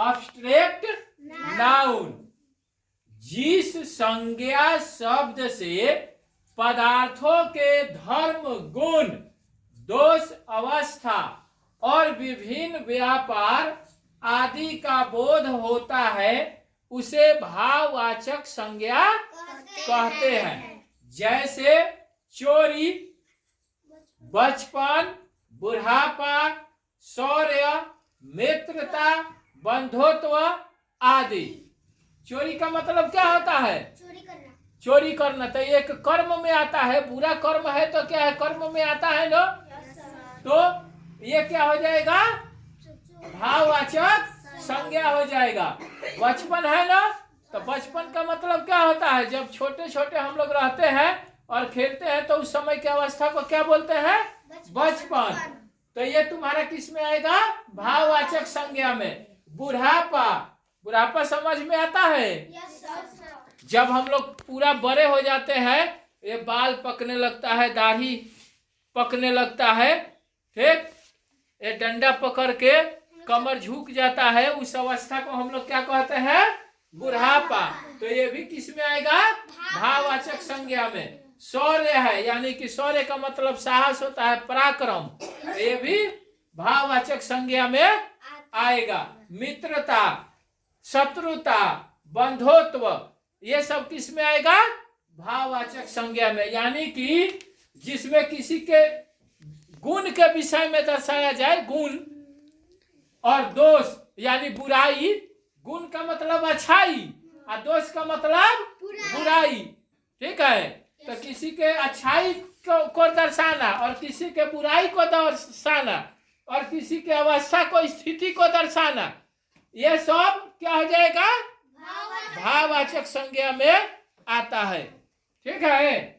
Obstruct noun. जिस संज्ञा शब्द से पदार्थों के धर्म, गुण, दोष, अवस्था और विभिन्न व्यापार आदि का बोध होता है उसे भाववाचक संज्ञा कहते हैं। जैसे चोरी, बचपन, बुढ़ापा, शौर्य, मित्रता, बंधुत्व आदि। चोरी का मतलब क्या होता है? चोरी करना। तो एक कर्म में आता है, बुरा कर्म है तो क्या है? कर्म में आता है ना। तो ये क्या हो जाएगा? भाववाचक संज्ञा हो जाएगा। बचपन है ना, तो बचपन का मतलब क्या होता है? जब छोटे छोटे हम लोग रहते हैं और खेलते हैं तो उस समय की अवस्था को क्या बोलते हैं? बचपन। तो ये तुम्हारा किस में आएगा? भाववाचक संज्ञा में। बुढ़ापा, बुढ़ापा समझ में आता है? जब हम लोग पूरा बड़े हो जाते हैं, ये बाल पकने लगता है, दाढ़ी पकने लगता है, ठीक, ये डंडा पकड़ के कमर झुक जाता है, उस अवस्था को हम लोग क्या कहते हैं? बुढ़ापा। तो ये भी किस में आएगा? भाववाचक संज्ञा में। शौर्य है, यानी कि शौर्य का मतलब साहस होता है, पराक्रम, तो ये भी भाववाचक संज्ञा में आएगा। मित्रता, शत्रुता, बंधुत्व, ये सब किस में आएगा? भाववाचक संज्ञा में। यानी कि जिसमें किसी के गुण के विषय में दर्शाया जाए, गुण, और दोष यानी बुराई। गुण का मतलब अच्छाई और दोष का मतलब बुराई, ठीक है। तो किसी के अच्छाई को दर्शाना और किसी के बुराई को दर्शाना और किसी के अवस्था को, स्थिति को दर्शाना, ये सब क्या हो जाएगा? भाववाचक संज्ञा में आता है, ठीक है।